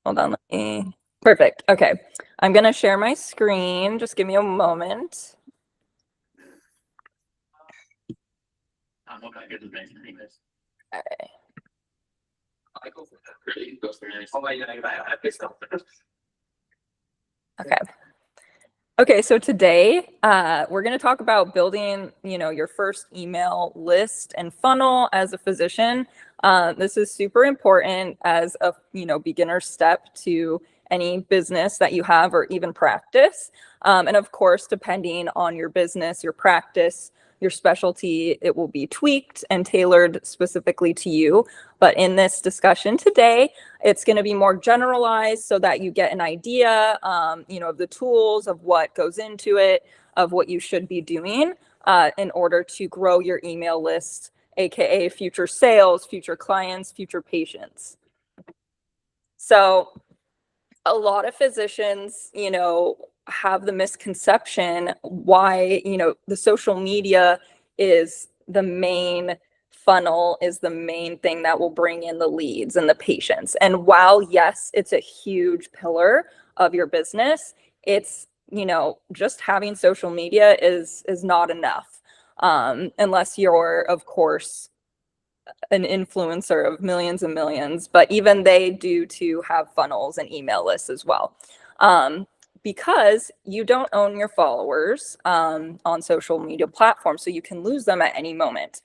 Hold on, perfect. Okay, I'm gonna share my screen. Just give me a moment. Okay. Okay, so today we're going to talk about building, your first email list and funnel as a physician. This is super important as a, beginner step to any business that you have or even practice. And of course, depending on your business, your practice, your specialty, it will be tweaked and tailored specifically to you. But in this discussion today, it's going to be more generalized so that you get an idea, of the tools, of what goes into it, of what you should be doing in order to grow your email list, aka future sales, future clients, future patients. So a lot of physicians, have the misconception why, the social media is the main funnel, is the main thing that will bring in the leads and the patients. And while, yes, it's a huge pillar of your business, it's, just having social media is not enough. Unless you're, of course, an influencer of millions and millions, but even they do to have funnels and email lists as well. Because you don't own your followers on social media platforms, so you can lose them at any moment.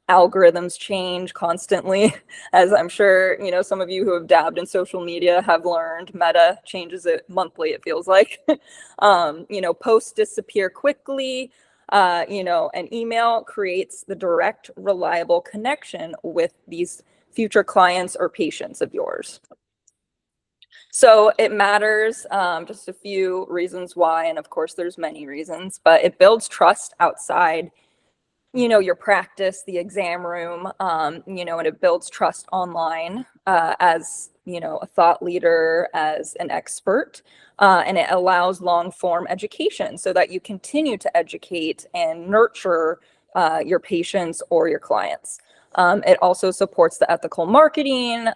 Algorithms change constantly, as I'm sure, some of you who have dabbed in social media have learned. Meta changes it monthly, it feels like. Posts disappear quickly. An email creates the direct, reliable connection with these future clients or patients of yours. So it matters, just a few reasons why, and of course there's many reasons, but it builds trust outside, your practice, the exam room, and it builds trust online as, a thought leader, as an expert, and it allows long form education so that you continue to educate and nurture your patients or your clients. It also supports the ethical marketing.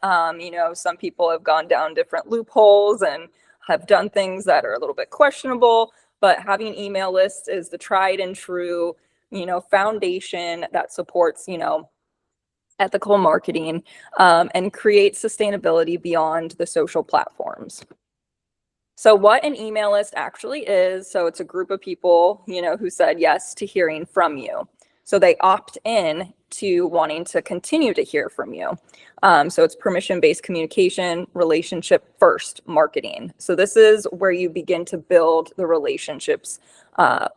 Some people have gone down different loopholes and have done things that are a little bit questionable, but having email lists is the tried and true, foundation that supports, ethical marketing and creates sustainability beyond the social platforms. So what an email list actually is, so it's a group of people, who said yes to hearing from you. So they opt in to wanting to continue to hear from you. So it's permission-based communication, relationship first marketing. So this is where you begin to build the relationships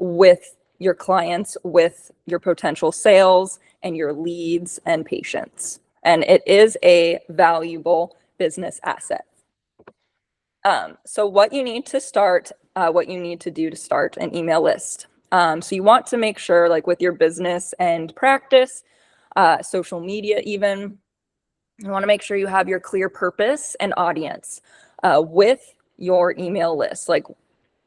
with your clients, with your potential sales and your leads and patients. And it is a valuable business asset. So what you need to start, what you need to do to start an email list. So you want to make sure, like with your business and practice, social media even, you want to make sure you have your clear purpose and audience with your email list, like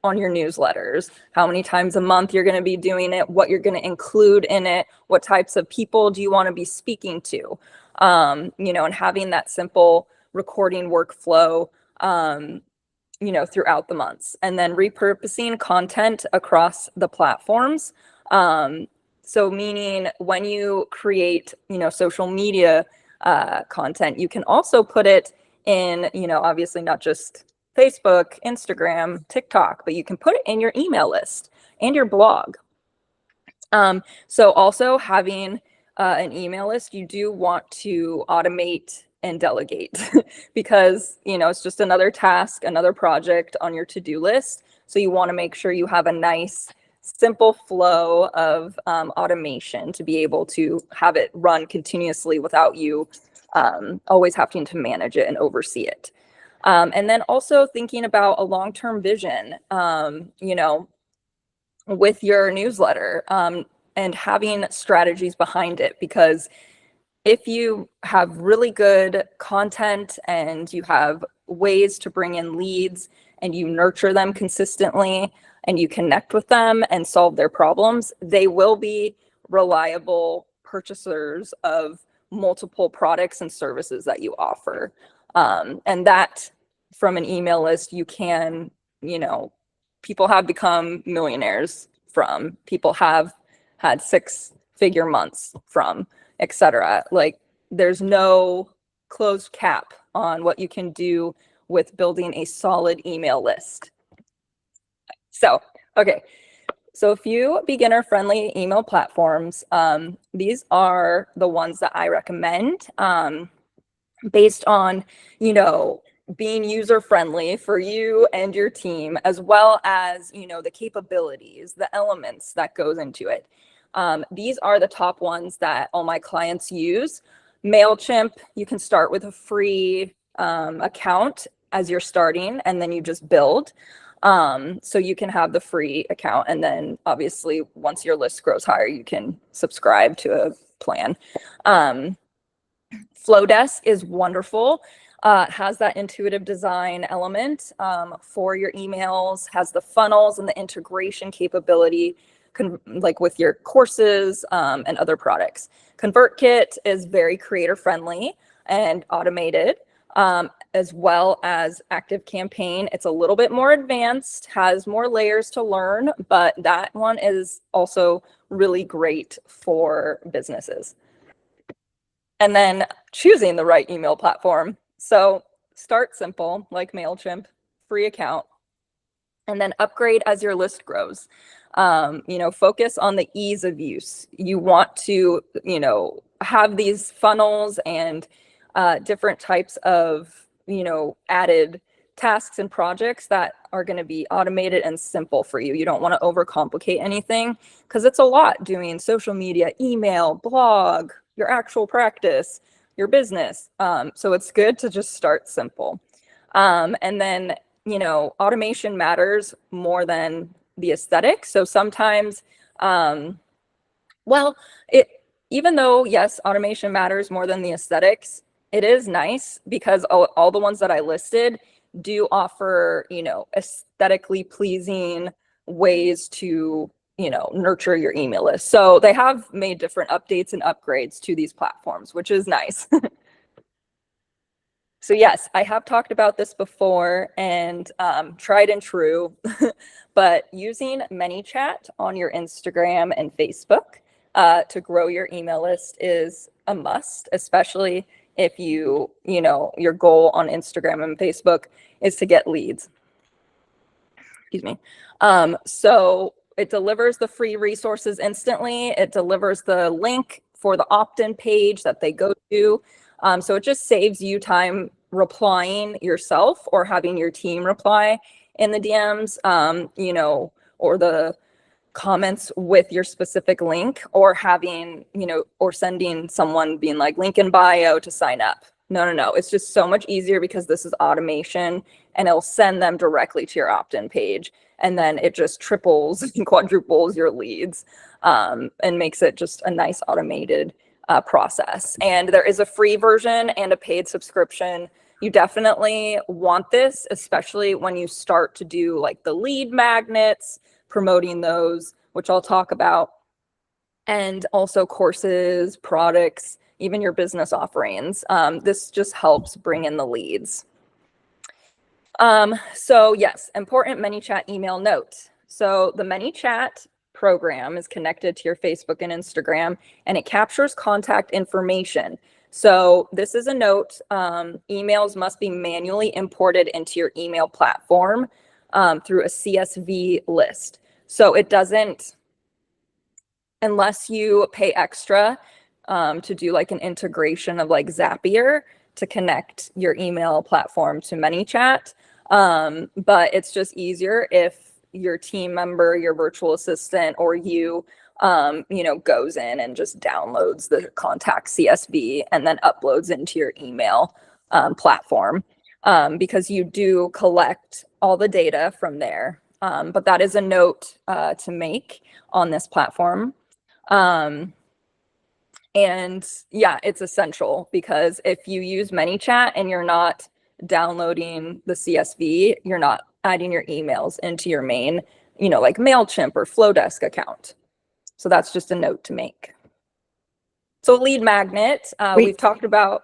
on your newsletters, how many times a month you're going to be doing it, what you're going to include in it, what types of people do you want to be speaking to, and having that simple recording workflow, throughout the months, and then repurposing content across the platforms. So meaning when you create, social media content, you can also put it in, obviously not just Facebook, Instagram, TikTok, but you can put it in your email list and your blog. So also having an email list, you do want to automate and delegate because, it's just another task, another project on your to-do list. So you want to make sure you have a nice, simple flow of automation to be able to have it run continuously without you always having to manage it and oversee it. And then also thinking about a long-term vision, with your newsletter and having strategies behind it, because if you have really good content and you have ways to bring in leads and you nurture them consistently and you connect with them and solve their problems, they will be reliable purchasers of multiple products and services that you offer. And that from an email list you can, people have become millionaires from, people have had 6-figure months from, etc. Like, there's no closed cap on what you can do with building a solid email list. So, okay. So a few beginner-friendly email platforms. These are the ones that I recommend, based on, being user-friendly for you and your team, as well as, the capabilities, the elements that goes into it. These are the top ones that all my clients use. MailChimp, you can start with a free account as you're starting, and then you just build. So you can have the free account, and then obviously once your list grows higher, you can subscribe to a plan. Flowdesk is wonderful. Has that intuitive design element for your emails, has the funnels and the integration capability, like with your courses and other products. ConvertKit is very creator friendly and automated, as well as ActiveCampaign. It's a little bit more advanced, has more layers to learn, but that one is also really great for businesses. And then choosing the right email platform. So start simple, like MailChimp, free account, and then upgrade as your list grows. Focus on the ease of use. You want to, have these funnels and different types of, added tasks and projects that are going to be automated and simple for you. You don't want to overcomplicate anything, because it's a lot doing social media, email, blog, your actual practice, your business. So it's good to just start simple. And then, automation matters more than the aesthetic. So sometimes, even though, yes, automation matters more than the aesthetics, it is nice because all the ones that I listed do offer, aesthetically pleasing ways to, nurture your email list. So they have made different updates and upgrades to these platforms, which is nice. So yes, I have talked about this before, and tried and true, but using ManyChat on your Instagram and Facebook to grow your email list is a must, especially if your goal on Instagram and Facebook is to get leads. Excuse me. So it delivers the free resources instantly. It delivers the link for the opt-in page that they go to. So it just saves you time replying yourself or having your team reply in the DMs, or the comments with your specific link, or having, or sending someone being like, link in bio to sign up. No. It's just so much easier because this is automation, and it'll send them directly to your opt-in page. And then it just triples and quadruples your leads, and makes it just a nice automated process. And there is a free version and a paid subscription. You definitely want this, especially when you start to do like the lead magnets, promoting those, which I'll talk about, and also courses, products, even your business offerings. This just helps bring in the leads. So yes, important ManyChat email note. So the ManyChat program is connected to your Facebook and Instagram, and it captures contact information. So this is a note. Emails must be manually imported into your email platform through a CSV list. So it doesn't, unless you pay extra to do like an integration of like Zapier to connect your email platform to ManyChat. But it's just easier if your team member, your virtual assistant, or you, goes in and just downloads the contact CSV and then uploads into your email platform, because you do collect all the data from there. But that is a note to make on this platform. And yeah, it's essential, because if you use ManyChat and you're not downloading the CSV, you're not adding your emails into your main, like MailChimp or Flowdesk account. So that's just a note to make. So lead magnet, we've talked about,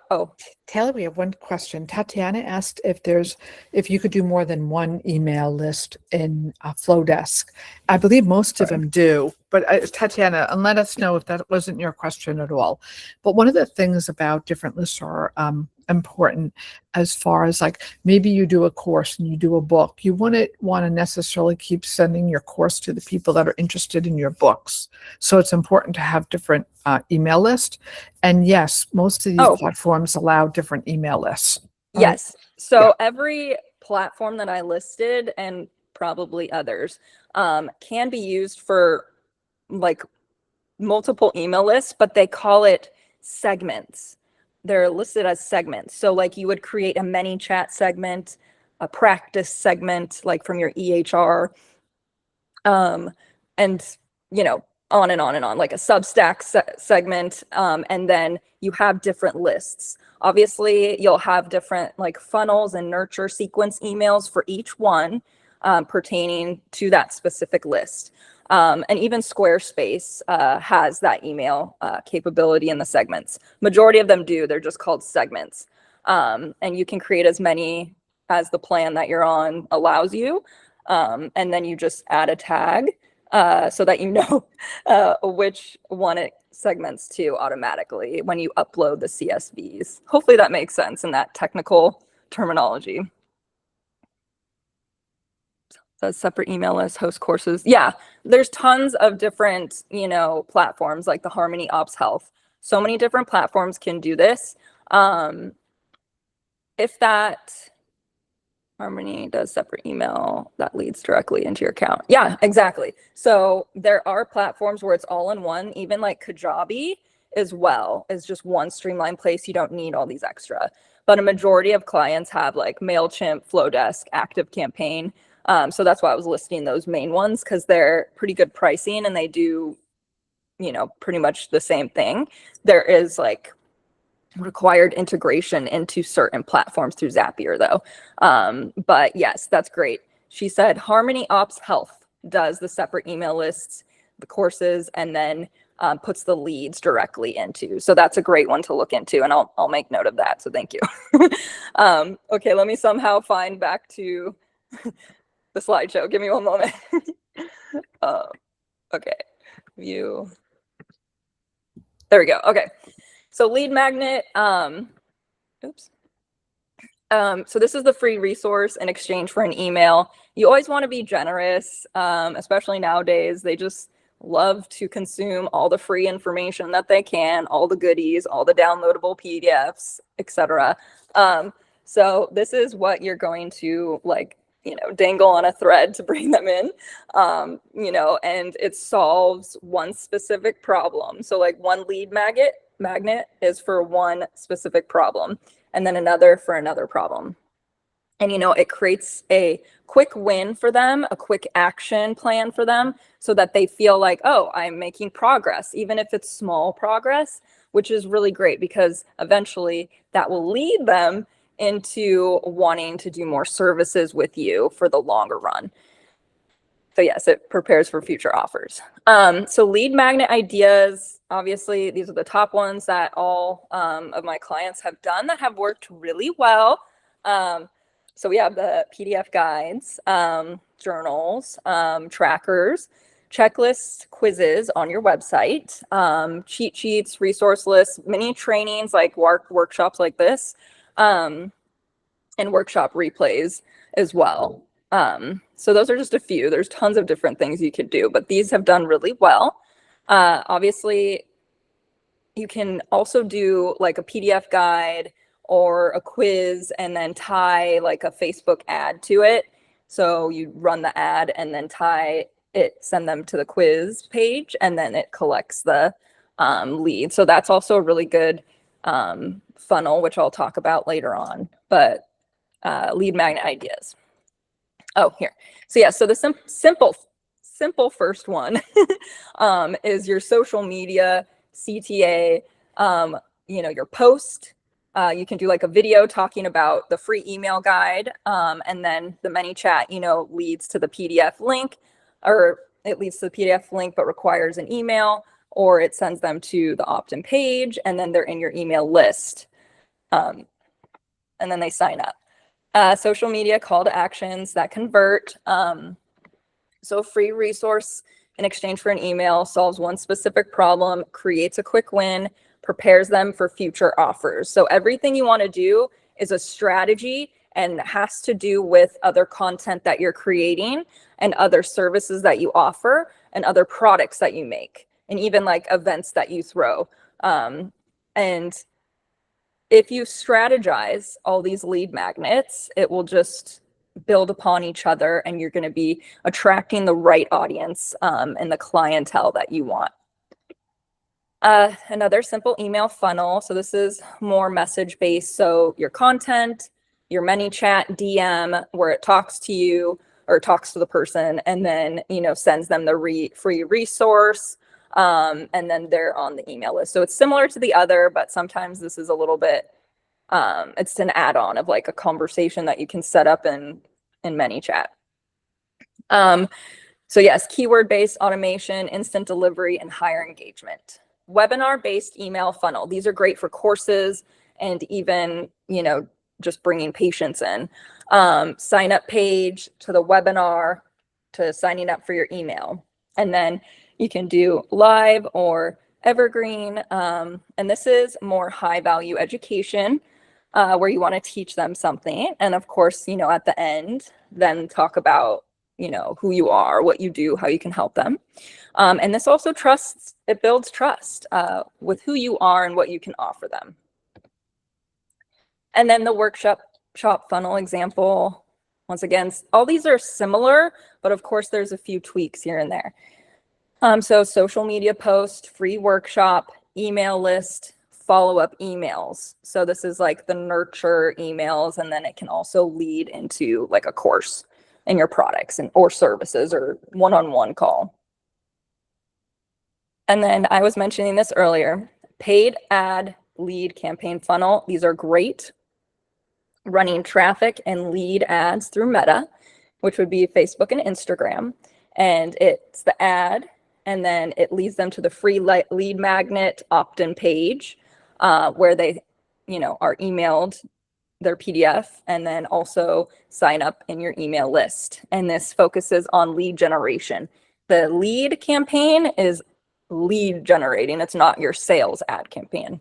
Taylor, we have one question. Tatiana asked if you could do more than one email list in Flowdesk. I believe most of them do, but Tatiana, and let us know if that wasn't your question at all. But one of the things about different lists are important as far as like maybe you do a course and you do a book. You wouldn't want to necessarily keep sending your course to the people that are interested in your books. So it's important to have different email lists. And yes, most of these platforms allow different email lists. Yes. So every platform that I listed, and probably others, can be used for like multiple email lists, but they call it segments. They're listed as segments. So like you would create a ManyChat segment, a practice segment, like from your EHR, and on and on and on, like a Substack segment, and then you have different lists. Obviously, you'll have different like funnels and nurture sequence emails for each one, pertaining to that specific list. And even Squarespace has that email capability in the segments. Majority of them do. They're just called segments. And you can create as many as the plan that you're on allows you. And then you just add a tag so that you know which one it segments to automatically when you upload the CSVs. Hopefully that makes sense in that technical terminology. So separate email list, host courses. Yeah, there's tons of different, platforms like the Harmony Ops Health. So many different platforms can do this. If that Harmony does separate email that leads directly into your account. Yeah, exactly. So there are platforms where it's all in one, even like Kajabi as well is just one streamlined place. You don't need all these extra. But a majority of clients have like MailChimp, Flowdesk, ActiveCampaign. So that's why I was listing those main ones, because they're pretty good pricing and they do, pretty much the same thing. There is like required integration into certain platforms through Zapier though. But yes, that's great. She said Harmony Ops Health does the separate email lists, the courses, and then puts the leads directly into. So that's a great one to look into, and I'll make note of that. So thank you. Okay, let me somehow find back to the slideshow. Give me one moment. Okay, view. There we go. Okay. So lead magnet, oops. So this is the free resource in exchange for an email. You always want to be generous, especially nowadays. They just love to consume all the free information that they can, all the goodies, all the downloadable PDFs, etc. So this is what you're going to dangle on a thread to bring them in, and it solves one specific problem. So like one lead magnet is for one specific problem, and then another for another problem. And, it creates a quick win for them, a quick action plan for them, so that they feel like, oh, I'm making progress, even if it's small progress, which is really great because eventually that will lead them into wanting to do more services with you for the longer run. So yes, it prepares for future offers. So lead magnet ideas, obviously, these are the top ones that all of my clients have done that have worked really well. So we have the PDF guides, journals, trackers, checklists, quizzes on your website, cheat sheets, resource lists, mini trainings like workshops like this, and workshop replays as well. So those are just a few. There's tons of different things you could do, but these have done really well. Obviously, you can also do like a PDF guide or a quiz and then tie like a Facebook ad to it. So you run the ad and then tie it, send them to the quiz page, and then it collects the lead. So that's also a really good funnel, which I'll talk about later on. But lead magnet ideas. Oh, here. So yeah, so the simple first one is your social media CTA, your post. You can do like a video talking about the free email guide, and then the ManyChat, leads to the PDF link, or it leads to the PDF link but requires an email, or it sends them to the opt-in page, and then they're in your email list. And then they sign up. Social media call to actions that convert. So free resource in exchange for an email solves one specific problem, creates a quick win, prepares them for future offers. So everything you want to do is a strategy and has to do with other content that you're creating and other services that you offer and other products that you make and even like events that you throw. And if you strategize all these lead magnets, it will just build upon each other, and you're going to be attracting the right audience and the clientele that you want. Another simple email funnel. So this is more message based. So your content, your ManyChat DM, where it talks to you or talks to the person, and then, you know, sends them the free resource. And then they're on the email list. So it's similar to the other, but sometimes this is a little bit, it's an add-on of like a conversation that you can set up in ManyChat. So yes, keyword-based automation, instant delivery, and higher engagement. Webinar-based email funnel. These are great for courses and even, you know, just bringing patients in. Sign up page to the webinar to signing up for your email. And then you can do live or evergreen. And this is more high value education where you want to teach them something. And of course, you know, at the end, then talk about, you know, who you are, what you do, how you can help them. And this also it builds trust with who you are and what you can offer them. And then the workshop funnel example, once again, all these are similar, but of course there's a few tweaks here and there. So social media post, free workshop, email list, follow-up emails. So this is like the nurture emails, and then it can also lead into like a course in your products or services or one-on-one call. And then I was mentioning this earlier, paid ad lead campaign funnel. These are great. Running traffic and lead ads through Meta, which would be Facebook and Instagram. And it's the ad, and then it leads them to the free lead magnet opt-in page where they, you know, are emailed their PDF and then also sign up in your email list. And this focuses on lead generation. The lead campaign is lead generating. It's not your sales ad campaign.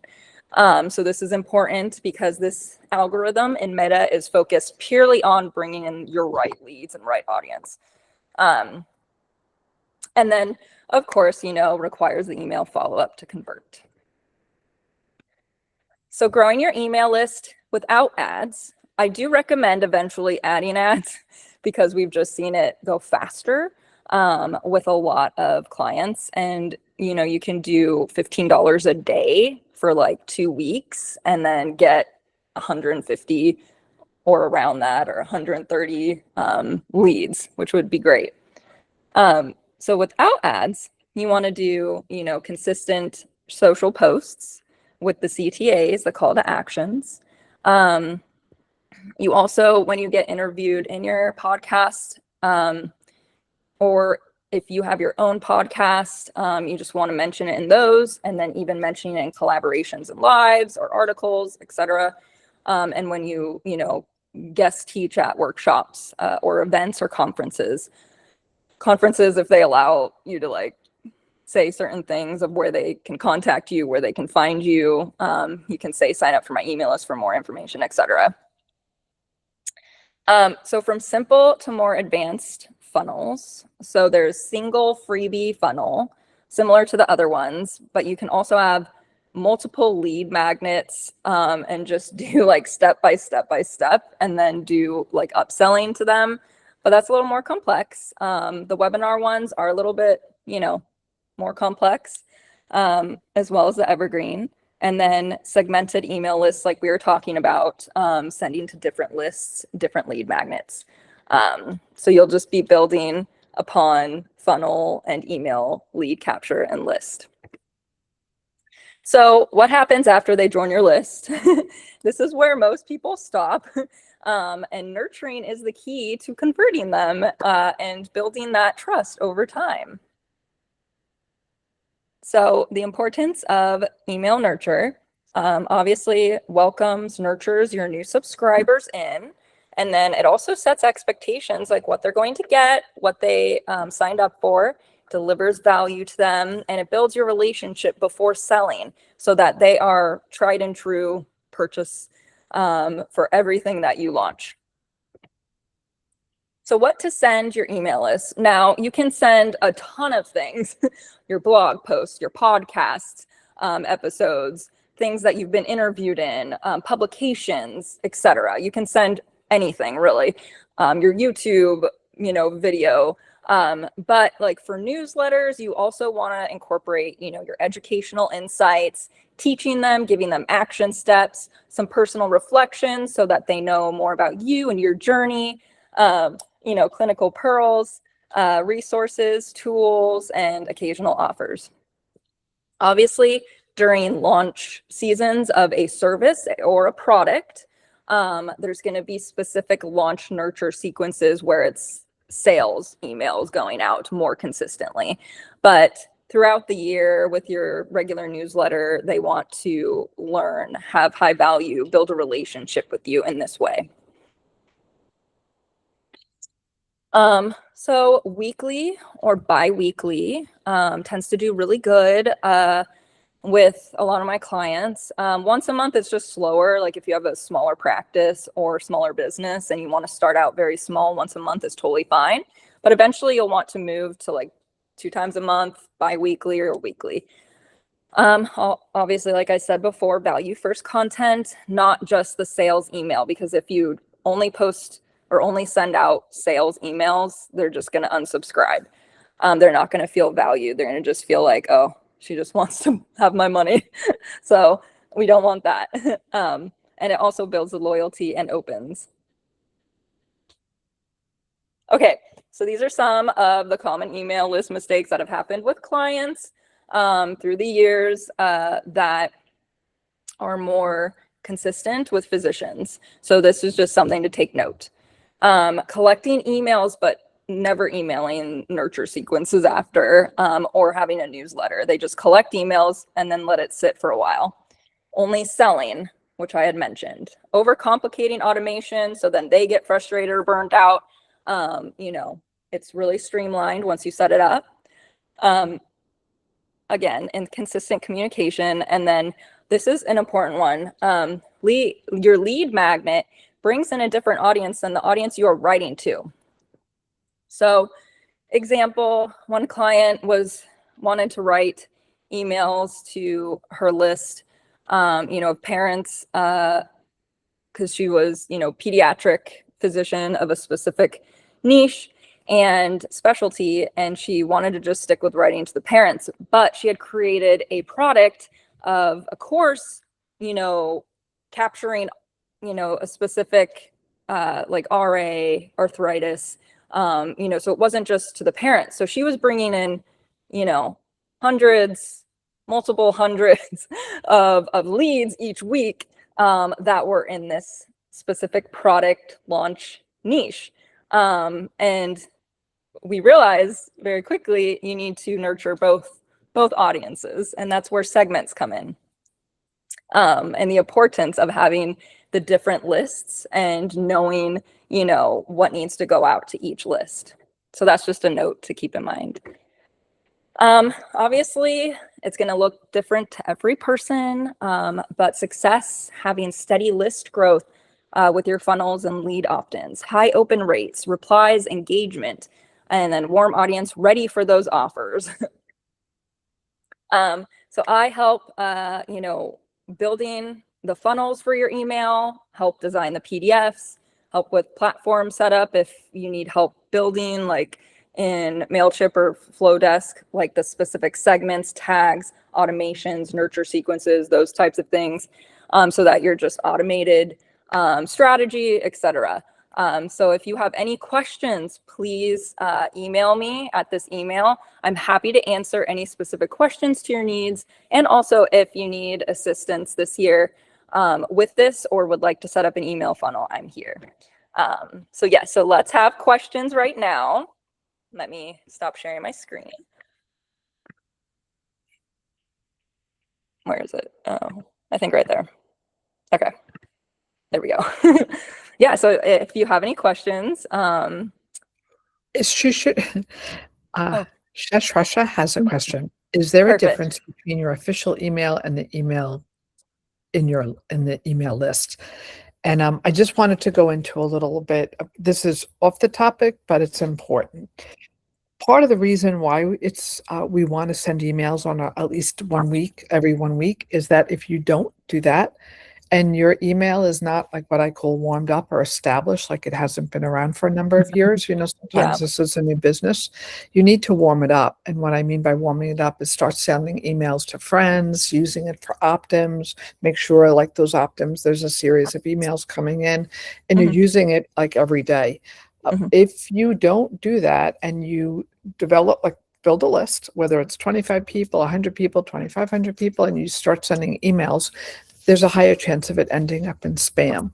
So this is important because this algorithm in Meta is focused purely on bringing in your right leads and right audience. And then, of course, you know, requires the email follow-up to convert. So growing your email list without ads, I do recommend eventually adding ads because we've just seen it go faster with a lot of clients. And, you know, you can do $15 a day for like 2 weeks and then get 150 or around that or 130 leads, which would be great. So without ads, you want to do, you know, consistent social posts with the CTAs, the call to actions. You also, when you get interviewed in your podcast, or if you have your own podcast, you just want to mention it in those, and then even mentioning it in collaborations and lives or articles, etc. And when you know, guest teach at workshops or events or conferences, if they allow you to like say certain things of where they can contact you, where they can find you, you can say sign up for my email list for more information, etc. So from simple to more advanced funnels. So there's single freebie funnel, similar to the other ones, but you can also have multiple lead magnets and just do like step by step and then do like upselling to them. But that's a little more complex. The webinar ones are a little bit, you know, more complex, as well as the evergreen. And then segmented email lists, like we were talking about, sending to different lists, different lead magnets. So you'll just be building upon funnel and email lead capture and list. So what happens after they join your list? This is where most people stop. And nurturing is the key to converting them and building that trust over time. So the importance of email nurture obviously welcomes, nurtures your new subscribers in, and then it also sets expectations like what they're going to get, what they signed up for, delivers value to them, and it builds your relationship before selling so that they are tried and true purchase for everything that you launch. So what to send your email list? Now, you can send a ton of things, your blog posts, your podcasts, episodes, things that you've been interviewed in, publications, etc. You can send anything really, your YouTube, video. But like for newsletters, you also want to incorporate, your educational insights, teaching them, giving them action steps, some personal reflections so that they know more about you and your journey. Clinical pearls, resources, tools, and occasional offers. Obviously, during launch seasons of a service or a product, there's going to be specific launch nurture sequences where it's sales emails going out more consistently. But throughout the year with your regular newsletter, they want to learn, have high value, build a relationship with you in this way. So weekly or bi-weekly tends to do really good with a lot of my clients. Once a month is just slower. Like if you have a smaller practice or smaller business and you want to start out very small, once a month is totally fine. But eventually you'll want to move to like 2 times a month, bi-weekly or weekly. Obviously, like I said before, value first content, not just the sales email, because if you only post or only send out sales emails, they're just going to unsubscribe. They're not going to feel valued. They're going to just feel like, oh, she just wants to have my money. So we don't want that. And it also builds the loyalty and opens. Okay, so these are some of the common email list mistakes that have happened with clients through the years that are more consistent with physicians. So this is just something to take note. Collecting emails, but never emailing nurture sequences after or having a newsletter. They just collect emails and then let it sit for a while. Only selling, which I had mentioned. Overcomplicating automation, so then they get frustrated or burnt out. It's really streamlined once you set it up. Again, inconsistent communication. And then this is an important one. Your lead magnet brings in a different audience than the audience you are writing to. So example, one client wanted to write emails to her list, of parents, because she was, pediatric physician of a specific niche and specialty, and she wanted to just stick with writing to the parents, but she had created a product of a course, capturing, a specific like RA, arthritis, so it wasn't just to the parents. So she was bringing in, multiple hundreds of leads each week that were in this specific product launch niche. And we realized very quickly you need to nurture both audiences, and that's where segments come in. And the importance of having the different lists and knowing, what needs to go out to each list. So that's just a note to keep in mind. Obviously, it's going to look different to every person, but success, having steady list growth with your funnels and lead opt-ins, high open rates, replies, engagement, and then warm audience ready for those offers. So I help, building the funnels for your email, help design the PDFs, help with platform setup if you need help building, like in MailChimp or Flowdesk, like the specific segments, tags, automations, nurture sequences, those types of things, so that you're just automated strategy, etc. So if you have any questions, please email me at this email. I'm happy to answer any specific questions to your needs. And also if you need assistance this year with this or would like to set up an email funnel, I'm here. So let's have questions right now. Let me stop sharing my screen. Where is it? Oh, I think right there. Okay, there we go. Yeah, so if you have any questions, She should, oh, Shesh Russia has a question. Is there a perfect. difference between your official email and the email in the email list? And I just wanted to go into a little bit. This is off the topic, but it's important. Part of the reason why it's we want to send emails on at least 1 week, every 1 week, is that if you don't do that, and your email is not like what I call warmed up or established, like it hasn't been around for a number of years. Yeah. Sometimes this is a new business. You need to warm it up. And what I mean by warming it up is start sending emails to friends, using it for opt-ins, make sure like those opt-ins, there's a series of emails coming in and you're Mhm, using it like every day. mhm. If you don't do that and you build a list, whether it's 25 people, 100 people, 2,500 people, and you start sending emails, there's a higher chance of it ending up in spam. So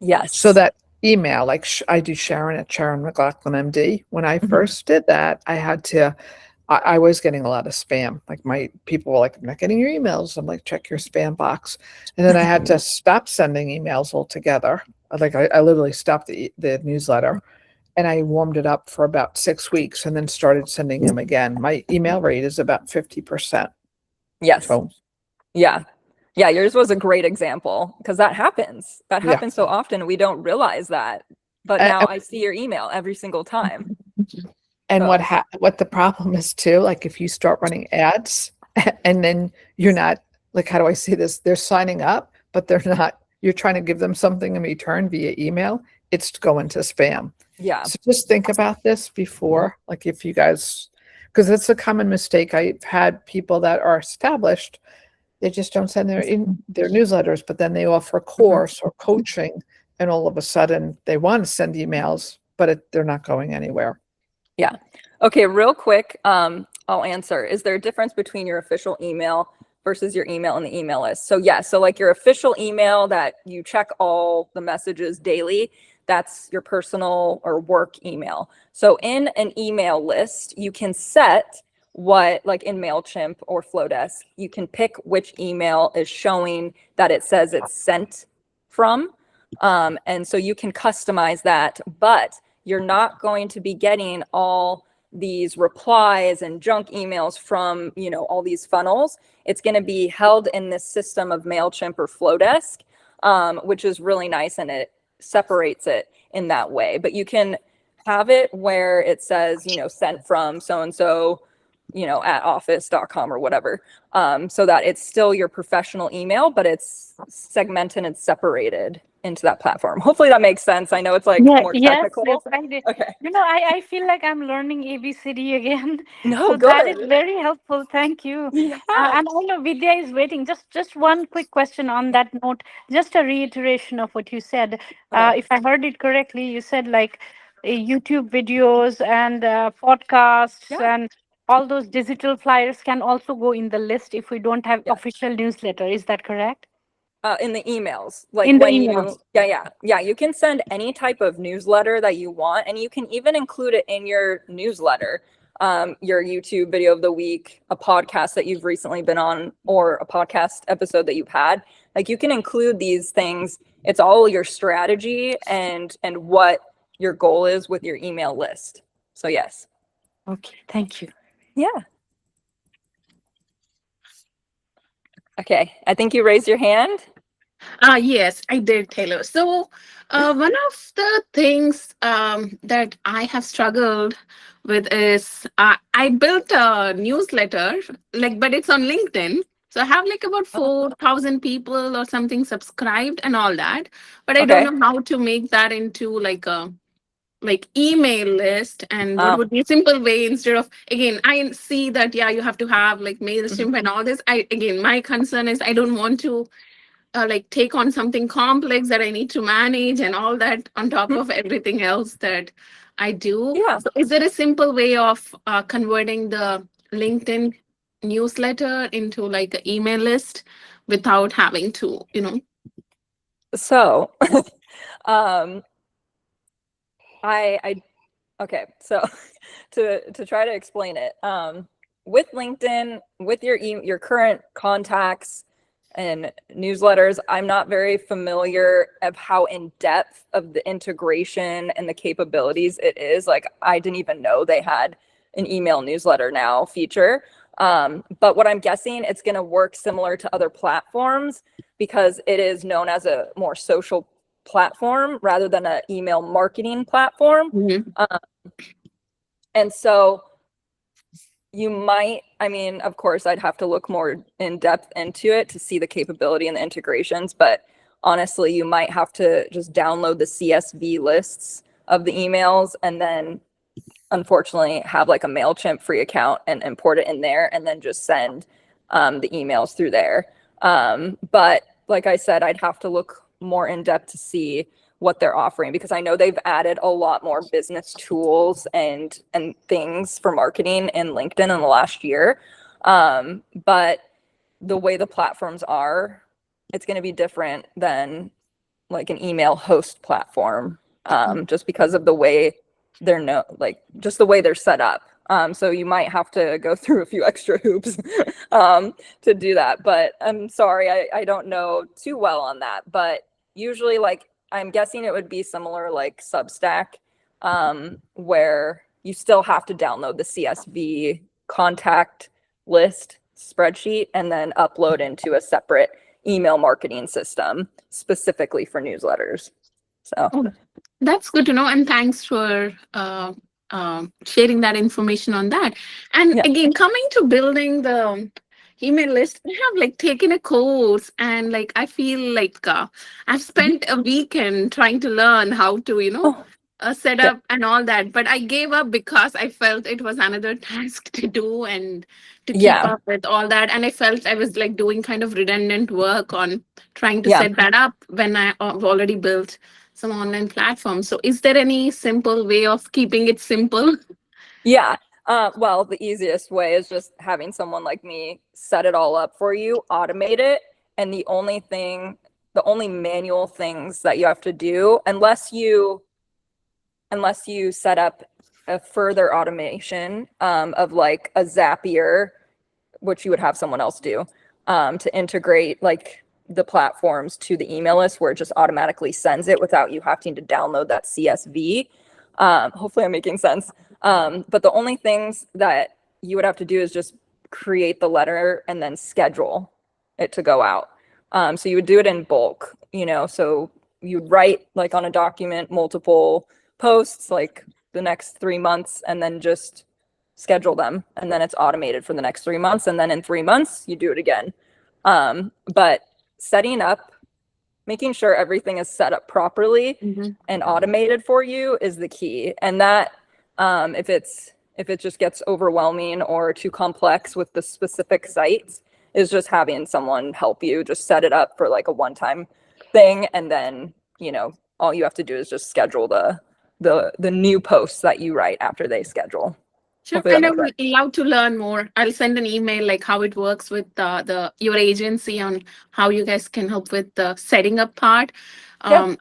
Yes. that email, like I do Sharon at Sharon McLaugjlin MD. When I Mhm. first did that, I was getting a lot of spam. Like my people were like, I'm not getting your emails. I'm like, check your spam box. And then I had to stop sending emails altogether. Like I literally stopped the newsletter and I warmed it up for about 6 weeks and then started sending them again. My email rate is about 50%. Yes. So Yeah. Yeah, yours was a great example because that happens. That yeah. happens so often we don't realize that. But A- now I see your email every single time. And So, what the problem is too, like if you start running ads and then you're not, like, how do I say this? They're signing up, but they're not, you're trying to give them something in return via email, it's going to spam. yeah. So just think about this before, like if you guys, because it's a common mistake. I've had people that are established, they just don't send their newsletters, but then they offer a Mhm. course or coaching, and all of a sudden they want to send emails, but they're not going anywhere. Yeah. Okay, real quick, I'll answer. Is there a difference between your official email versus your email in the email list? So yeah, so like your official email that you check all the messages daily, that's your personal or work email. So in an email list, you can set what, like in MailChimp or Flowdesk, you can pick which email is showing that it says it's sent from. And so you can customize that, but you're not going to be getting all these replies and junk emails from, all these funnels. It's going to be held in this system of MailChimp or Flowdesk, which is really nice, and it separates it in that way. But you can have it where it says, sent from so-and-so, at office.com or whatever, so that it's still your professional email, but it's segmented and separated into that platform. Hopefully that makes sense. I know it's like Yeah, more yes, yes, technical. I did. Okay. I feel like I'm learning ABCD again. No, So that is good. very helpful. Thank you. Yeah. And I know Vidya is waiting. Just one quick question on that note. Just a reiteration of what you said. Okay. If I heard it correctly, you said like YouTube videos and podcasts Yeah. and all those digital flyers can also go in the list if we don't have Yes. official newsletter. Is that correct? In the emails, like In the when emails. you, yeah, you can send any type of newsletter that you want, and you can even include it in your newsletter. Your YouTube video of the week, a podcast that you've recently been on, or a podcast episode that you've had. Like you can include these things. It's all your strategy and what your goal is with your email list. So yes. Okay, thank you. Yeah. Okay. I think you raised your hand. Yes, I did, Taylor. So, one of the things that I have struggled with is I built a newsletter, like, but it's on LinkedIn. So I have like about Oh, 4,000 people or something subscribed and all that, but I don't okay. know how to make that into like a email list, and what Um, would be a simple way instead of, again, I see that, yeah, you have to have like mhm, MailChimp and all this. Again, my concern is I don't want to like take on something complex that I need to manage and all that on top mhm. of everything else that I do. Yeah. So is there a simple way of converting the LinkedIn newsletter into like an email list without having to, So, um, I okay. So, to try to explain it, with LinkedIn, with your current contacts, and newsletters. I'm not very familiar of how in depth of the integration and the capabilities it is. Like, I didn't even know they had an email newsletter now feature. But what I'm guessing, it's going to work similar to other platforms because it is known as a more social platform rather than an email marketing platform. And so you might, I mean, of course, I'd have to look more in depth into it to see the capability and the integrations, but honestly, you might have to just download the CSV lists of the emails and then unfortunately have like a MailChimp free account and import it in there and then just send the emails through there. But like I said, I'd have to look more in depth to see what they're offering because I know they've added a lot more business tools and things for marketing in LinkedIn in the last year. But the way the platforms are, it's going to be different than like an email host platform, just because of the way they're just the way they're set up. So you might have to go through a few extra hoops to do that. But I'm sorry, I don't know too well on that. But usually, like, I'm guessing it would be similar like Substack, where you still have to download the CSV contact list spreadsheet and then upload into a separate email marketing system specifically for newsletters. So That's good to know. And thanks for sharing that information on that. And again, coming to building the email list, I have like taken a course and like I feel like I've spent a weekend trying to learn how to set up and all that, but I gave up because I felt it was another task to do and to keep up with all that, and I felt I was like doing kind of redundant work on trying to set that up when I've already built some online platforms. So is there any simple way of keeping it simple? Well, the easiest way is just having someone like me set it all up for you, automate it. And the only manual things that you have to do, unless you set up a further automation of like a Zapier, which you would have someone else do, to integrate like the platforms to the email list where it just automatically sends it without you having to download that CSV. Hopefully I'm making sense. But the only things that you would have to do is just create the letter and then schedule it to go out. So you would do it in bulk, so you'd write like on a document, multiple posts, like the next 3 months, and then just schedule them. And then it's automated for the next 3 months. And then in 3 months, you do it again. But setting up, making sure everything is set up properly and automated for you is the key. And that if it just gets overwhelming or too complex with the specific sites, is just having someone help you just set it up for like a one-time thing. And then, all you have to do is just schedule the new posts that you write after they schedule. Sure, and I would love to learn more. I'll send an email like how it works with your agency on how you guys can help with the setting up part. And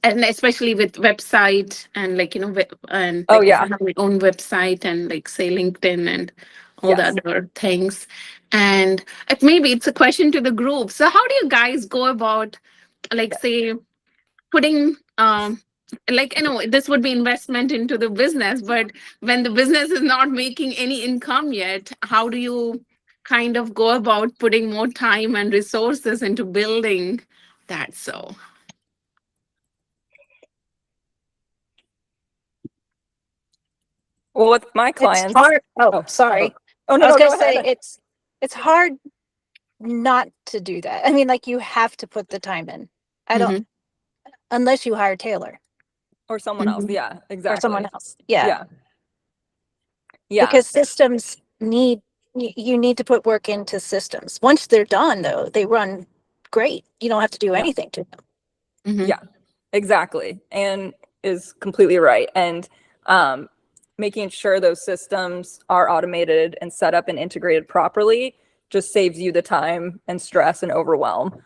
especially with website and like and like have my own website and like say LinkedIn and all the other things. And maybe it's a question to the group. So how do you guys go about like say putting this would be investment into the business, but when the business is not making any income yet, how do you kind of go about putting more time and resources into building that? So well, with my clients, it's hard. Sorry. Oh no, I was go gonna say ahead. it's hard not to do that. I mean, like you have to put the time in. I don't unless you hire Taylor. Or someone else. Yeah, exactly. Or someone else. Yeah. Because systems you need to put work into systems. Once they're done, though, they run great. You don't have to do anything to them. Yeah, exactly. And is completely right. And making sure those systems are automated and set up and integrated properly just saves you the time and stress and overwhelm,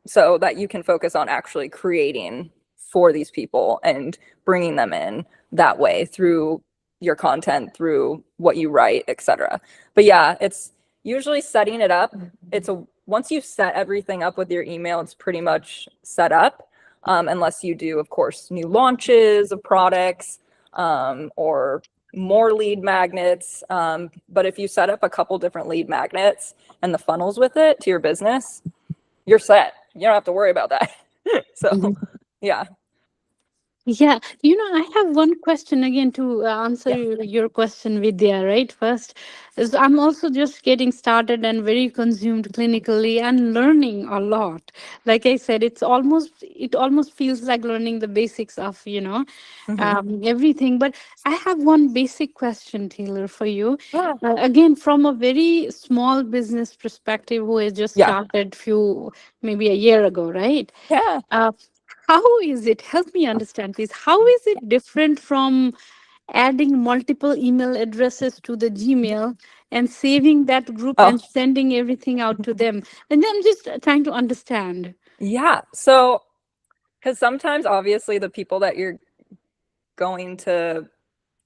so that you can focus on actually creating for these people and bringing them in that way through your content, through what you write, etc. But yeah, it's usually setting it up. It's once you set everything up with your email, it's pretty much set up, unless you do, of course, new launches of products, or more lead magnets. But if you set up a couple different lead magnets and the funnels with it to your business, you're set. You don't have to worry about that. So, Mhm. yeah. Yeah, I have one question again to answer Yeah. your question, Vidya, right? First, is I'm also just getting started and very consumed clinically and learning a lot. Like I said, it almost feels like learning the basics of, everything. But I have one basic question, Taylor, for you. Yeah. Again, from a very small business perspective, who has just Yeah. started maybe a year ago, right? Yeah. Uh, how is it? Help me understand, please. How is it different from adding multiple email addresses to the Gmail and saving that group Oh, and sending everything out to them? And then I'm just trying to understand. yeah. So, because sometimes obviously the people that you're going to,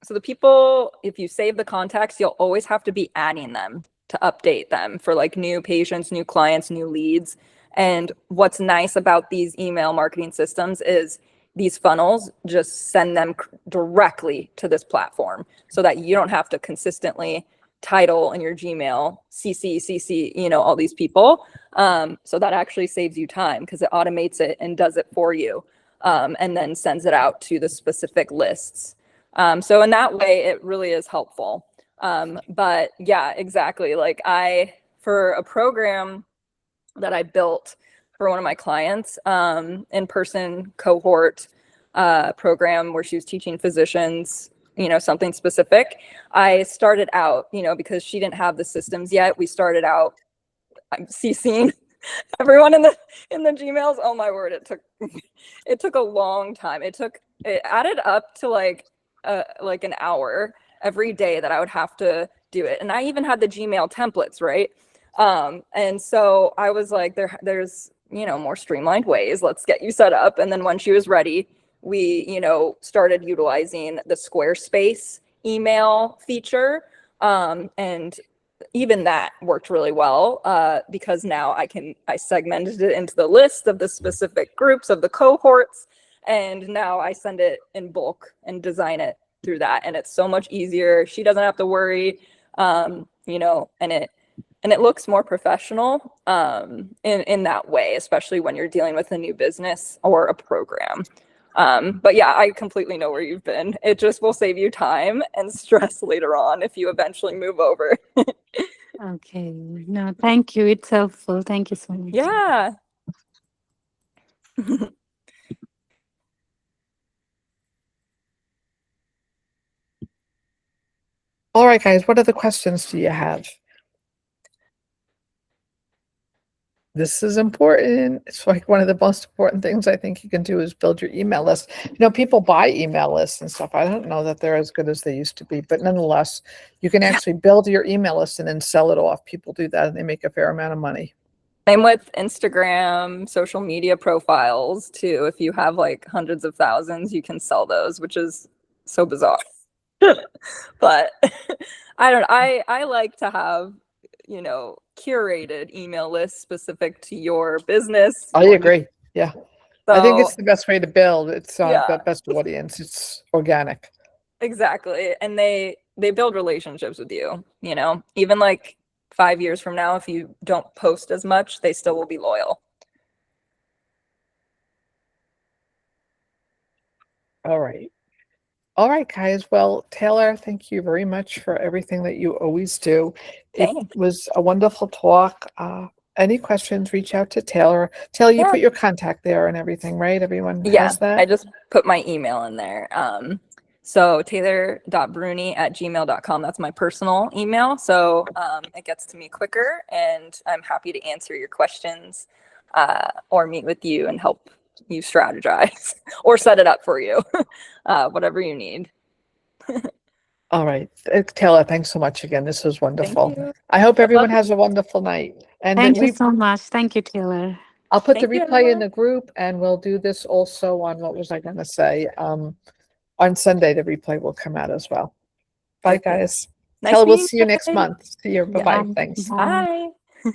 so the people, if you save the contacts, you'll always have to be adding them to update them for like new patients, new clients, new leads. And what's nice about these email marketing systems is these funnels just send them directly to this platform so that you don't have to consistently title in your Gmail, CC, all these people. So that actually saves you time because it automates it and does it for you, and then sends it out to the specific lists. So in that way, it really is helpful. But yeah, exactly. Like for a program that I built for one of my clients, in-person cohort program where she was teaching physicians, something specific. I started out, because she didn't have the systems yet. We started out CCing everyone in the Gmails. Oh my word, it took a long time. It added up to like an hour every day that I would have to do it. And I even had the Gmail templates, right? And so I was like, there's more streamlined ways. Let's get you set up. And then when she was ready, we started utilizing the Squarespace email feature, and even that worked really well, because now I segmented it into the list of the specific groups of the cohorts, and now I send it in bulk and design it through that, and it's so much easier. She doesn't have to worry, and it looks more professional, in that way, especially when you're dealing with a new business or a program. But yeah, I completely know where you've been. It just will save you time and stress later on if you eventually move over. Okay. No, thank you. It's helpful. Thank you so much. Yeah. All right, guys, what other questions do you have? This is important. It's like one of the most important things I think you can do is build your email list. People buy email lists and stuff. I don't know that they're as good as they used to be, but nonetheless, you can actually build your email list and then sell it off. People do that and they make a fair amount of money. Same with Instagram, social media profiles too. If you have like hundreds of thousands, you can sell those, which is so bizarre. But I like to have, curated email lists specific to your business. I agree. Yeah. So, I think it's the best way to build. It's Yeah. the best audience. It's organic. exactly. And they build relationships with you, even like 5 years from now, if you don't post as much, they still will be loyal. All right. All right, guys. Well, Taylor, thank you very much for everything that you always do. It Thanks. was a wonderful talk. Any questions, reach out to Taylor. Taylor, you Yeah. put your contact there and everything, right? Everyone Yeah, has that? I just put my email in there. So taylor.brune@gmail.com. That's my personal email. So it gets to me quicker, and I'm happy to answer your questions, or meet with you and help you strategize or set it up for you, whatever you need. All right. Taylor, thanks so much again. This was wonderful. you. I hope Good everyone luck. has a wonderful night. And Thank then you so much. Thank you, Taylor. I'll put the Thank you, replay in everyone. the group, and we'll do this also on, what was I going to say? On Sunday, the replay will come out as well. Bye, Perfect. guys. Nice Taylor, we'll meeting see you you next guys. month. See you. Yeah. Bye-bye. Thanks. Bye. Bye.